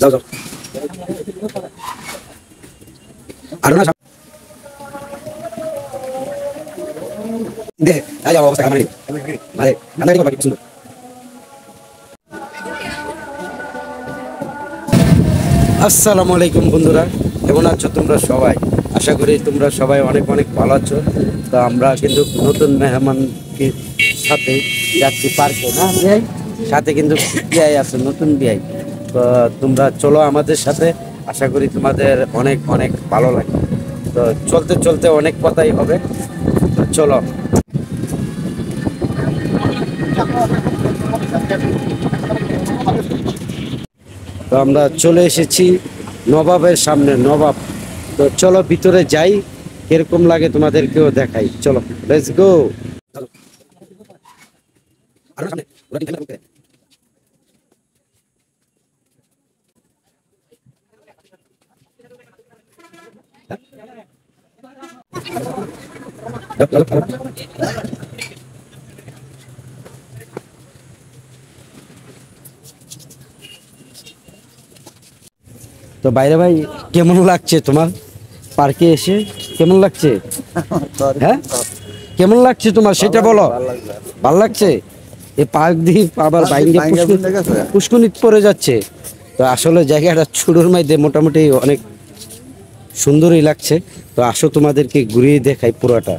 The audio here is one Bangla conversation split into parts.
যাও যাও আর না দে আয় যাও অবস্থা কামাই আরে আন্দাজ করবা কি সুন্দর। আসসালামু আলাইকুম বন্ধুরা, কেমন আছো তোমরা সবাই? আশা করি তোমরা সবাই অনেক অনেক ভালো আছো। তো আমরা কিন্তু নতুন মেহমানকে সাথে যাচ্ছি পার্কে, না বিআই? সাথে কিন্তু বিআই আছে, নতুন বিআই। তো তোমরা চলো আমাদের সাথে, আশা করি তোমাদের অনেক অনেক ভালো লাগে। তো চলতে চলতে অনেক কথাই হবে, তো চলো। তো আমরা চলে এসেছি নবাবের সামনে, নবাব। তো চলো ভিতরে যাই, কিরকম লাগে তোমাদেরকেও দেখাই, চলো লেটস গো। তো বাইরে ভাই, কেমন লাগছে তোমার পার্কে এসে? কেমন লাগছে? হ্যাঁ, কেমন লাগছে তোমার সেটা বলো। ভাল লাগছে? এই পার্ক দিয়ে আবার বাইরে পুষ্কুনিত পড়ে যাচ্ছে। তো আসলে জায়গাটা ছুড়োর মধ্যে মোটামুটি অনেক সুন্দরই লাগছে। তো আসো তোমাদেরকে ঘুরিয়ে দেখাই পুরোটা।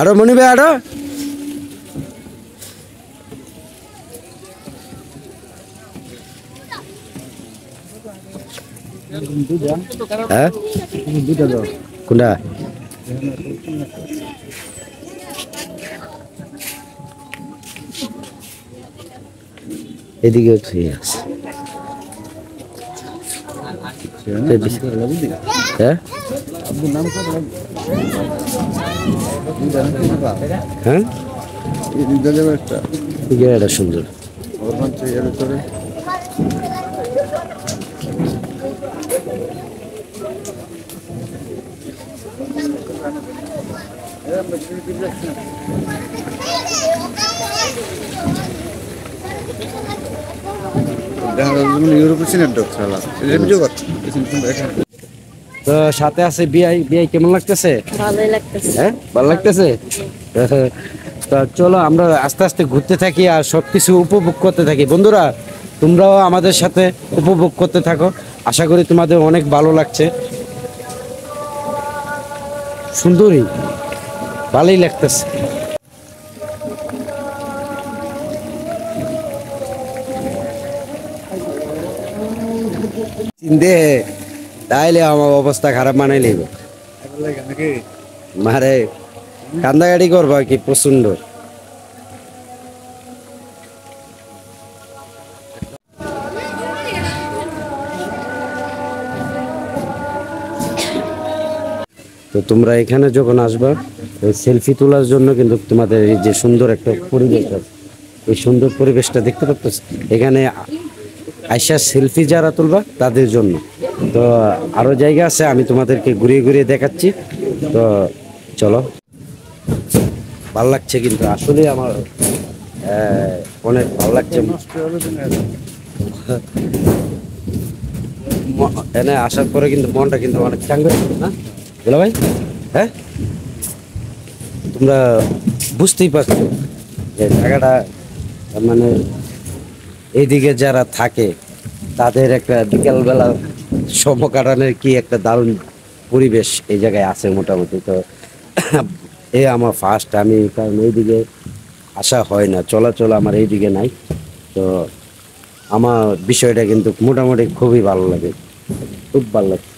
আরো মনি ভাই, আরো হ্যাঁ কোনটা? এদিকে হ্যাঁ হ্যাঁ এটা সুন্দর। তো সাথে আছে বিআই। বিআই কেমন লাগতেছে? ভালোই লাগতেছে। হ্যাঁ, ভালো লাগতেছে। তো চলো আমরা আস্তে আস্তে ঘুরতে থাকি আর সবকিছু উপভোগ করতে থাকি। বন্ধুরা, তোমরাও আমাদের সাথে উপভোগ করতে থাকো, আশা করি তোমাদের অনেক ভালো লাগছে। সুন্দরী, ভালোই লাগতেছে। চিন্তে তাইলে আমার অবস্থা খারাপ মানে নিব, মারে কান্দাকাটি করবা কি প্রচন্ড। তো তোমরা এখানে যখন আসবা, ওই সেলফি তোলার জন্য কিন্তু তোমাদের এই যে সুন্দর একটা পরিবেশ আছে, এই সুন্দর পরিবেশটা দেখতে পাচ্ছ এখানে আইসা সেলফি যারা তুলবা তাদের জন্য। তো আরো জায়গা আছে, আমি তোমাদেরকে ঘুরিয়ে ঘুরিয়ে দেখাচ্ছি। তো চলো, ভাল লাগছে কিন্তু আসলে আমার অনেক ভালো লাগছে এনে আসার পরে। কিন্তু মনটা কিন্তু অনেক চাঙ্গা, না বলো ভাই? হ্যাঁ, তোমরা বুঝতেই পারছো যে জায়গাটা মানে এইদিকে যারা থাকে তাদের একটা বিকালবেলা সময় কাটানোর কি একটা দারুণ পরিবেশ এই জায়গায় আছে মোটামুটি। তো এ আমার ফার্স্ট, আমি কারণ এইদিকে আসা হয় না, চলাচল আমার এইদিকে নাই। তো আমার বিষয়টা কিন্তু মোটামুটি খুবই ভালো লাগে, খুব ভালো লাগে।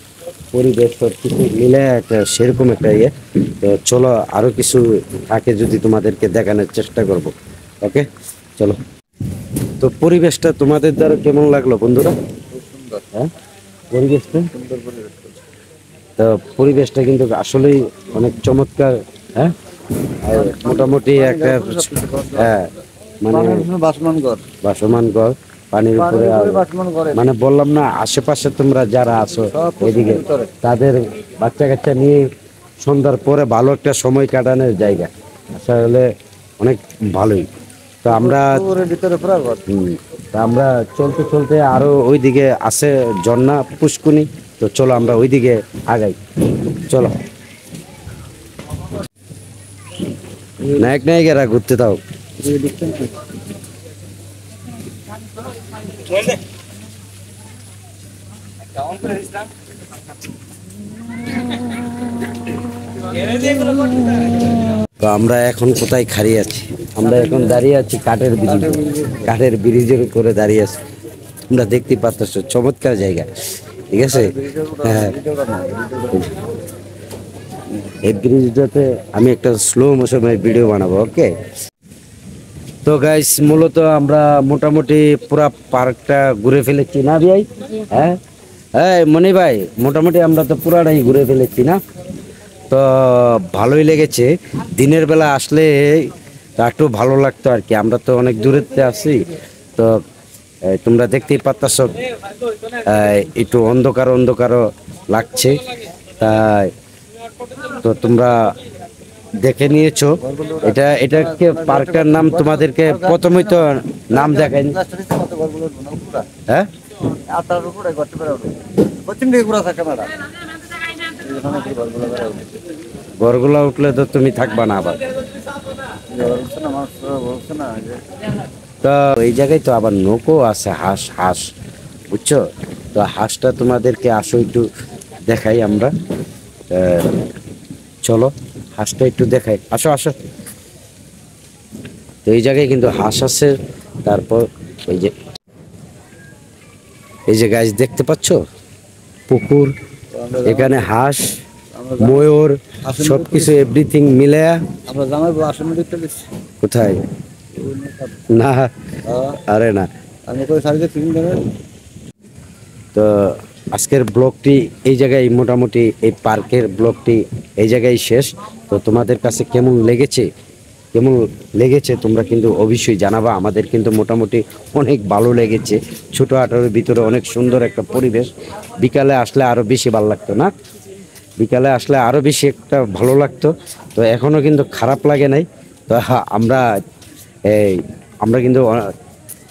পরিবেশ সব কিছু মিলে একটা সেরকম একটা ইয়ে। তো চলো আরো কিছু থাকে যদি তোমাদেরকে দেখানোর চেষ্টা করব। ওকে, চলো। তো পরিবেশটা তোমাদের দ্বারা কেমন লাগলো বন্ধুরা? হ্যাঁ, পরিবেশটা সুন্দর। তো পরিবেশটা কিন্তু আসলেই অনেক চমৎকার। হ্যাঁ, আর মোটামুটি একটা হ্যাঁ মানে ভাসমান ঘর পানির উপরে। মানে বললাম না, আশেপাশে তোমরা যারা আছো এদিকে তাদের বাচ্চা কাচ্চা নিয়ে সন্ধ্যার পরে ভালো একটা সময় কাটানোর জায়গা। আসলে অনেক ভালোই। তো আমরা ভিতরে পুরা ঘর। তা আমরা চলতে চলতে আরো ওইদিকে আছে ঝর্ণা পুষ্কুনি, তো চলো আমরা ওইদিকে আগাই, চলো। নায়ক নায়িকারা ঘুরতে দাও। তো আমরা এখন কোথায় খাড়িয়ে আছি? আমরা এখন দাঁড়িয়ে আছি কাঠের ব্রিজ, কাঠের ব্রিজের উপরে দাঁড়িয়ে আছি। তোমরা দেখতে পাচ্ছ চমৎকার জায়গা, ঠিক আছে। হ্যাঁ, এই ব্রিজটাতে আমি একটা স্লো মোশনের ভিডিও বানাবো, ওকে। তো গাইস মূলত আমরা মোটামুটি পুরা পার্কটা ঘুরে ফেলেছি না ভাই? হ্যাঁ হ্যাঁ মনি ভাই, মোটামুটি আমরা তো পুরাটাই ঘুরে ফেলেছি না? তো ভালোই লেগেছে। দিনের বেলা আসলে একটু ভালো লাগতো আর কি, আমরা তো অনেক দূরেতে আছি। তো তোমরা দেখতেই পাচ্ছ একটু অন্ধকার অন্ধকারও লাগছে, তাই তো তোমরা দেখে নিয়েছো। এটা এটা কি পার্কটার নাম? তোমাদেরকে প্রথমেই তো নাম দেখায়নি, হ্যাঁ? ঘরগুলা উঠলে তো তুমি থাকবা না আবার। তো এই জায়গায় তো আবার নৌকো আছে, হাঁস হাঁস, বুঝছো? তো হাঁসটা তোমাদেরকে আসো একটু দেখাই আমরা। চলো হাঁসটা একটু দেখাই, আসো আসো। তো এই জায়গায় কিন্তু হাঁস আছে। তারপর এই যে গাছ দেখতে পাচ্ছ পুকুর, এখানে হাঁস, ময়ূর, সবকিছু এভরিথিং মিলে। আমরা জামাইবো আসলে দেখতে পেয়েছি কোথায়? না আরে না, আমি কই সারিতে ফিল্ম দেবেন। তো আজকের ব্লগটি এই জায়গায় মোটামুটি, এই পার্কের ব্লগটি এই জায়গায় শেষ। তো তোমাদের কাছে কেমন লেগেছে, কেমন লেগেছে তোমরা কিন্তু অবশ্যই জানাবা। আমাদের কিন্তু মোটামুটি অনেক ভালো লেগেছে। ছোটো হাটের ভিতরে অনেক সুন্দর একটা পরিবেশ। বিকালে আসলে আরও বেশি ভালো লাগতো না? বিকালে আসলে আরও বেশি একটা ভালো লাগতো। তো এখনও কিন্তু খারাপ লাগে নাই। তো আমরা এই আমরা কিন্তু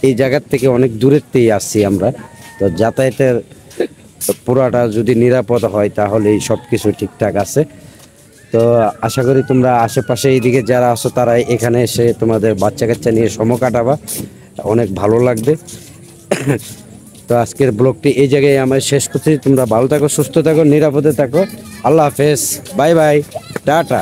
এই জায়গার থেকে অনেক দূরেতেই আসছি আমরা। তো যাতায়াতের পুরাটা যদি নিরাপদ হয় তাহলে সব কিছু ঠিকঠাক আছে। তো আশা করি তোমরা আশেপাশে এইদিকে যারা আছো তারা এখানে এসে তোমাদের বাচ্চা কাচ্চা নিয়ে সময় কাটাবা, অনেক ভালো লাগবে। তো আজকের ব্লগটি এই জায়গায় আমরা শেষ করছি। তোমরা ভালো থাকো, সুস্থ থাকো, নিরাপদে থাকো। আল্লাহ হাফেজ, বাই বাই, টাটা।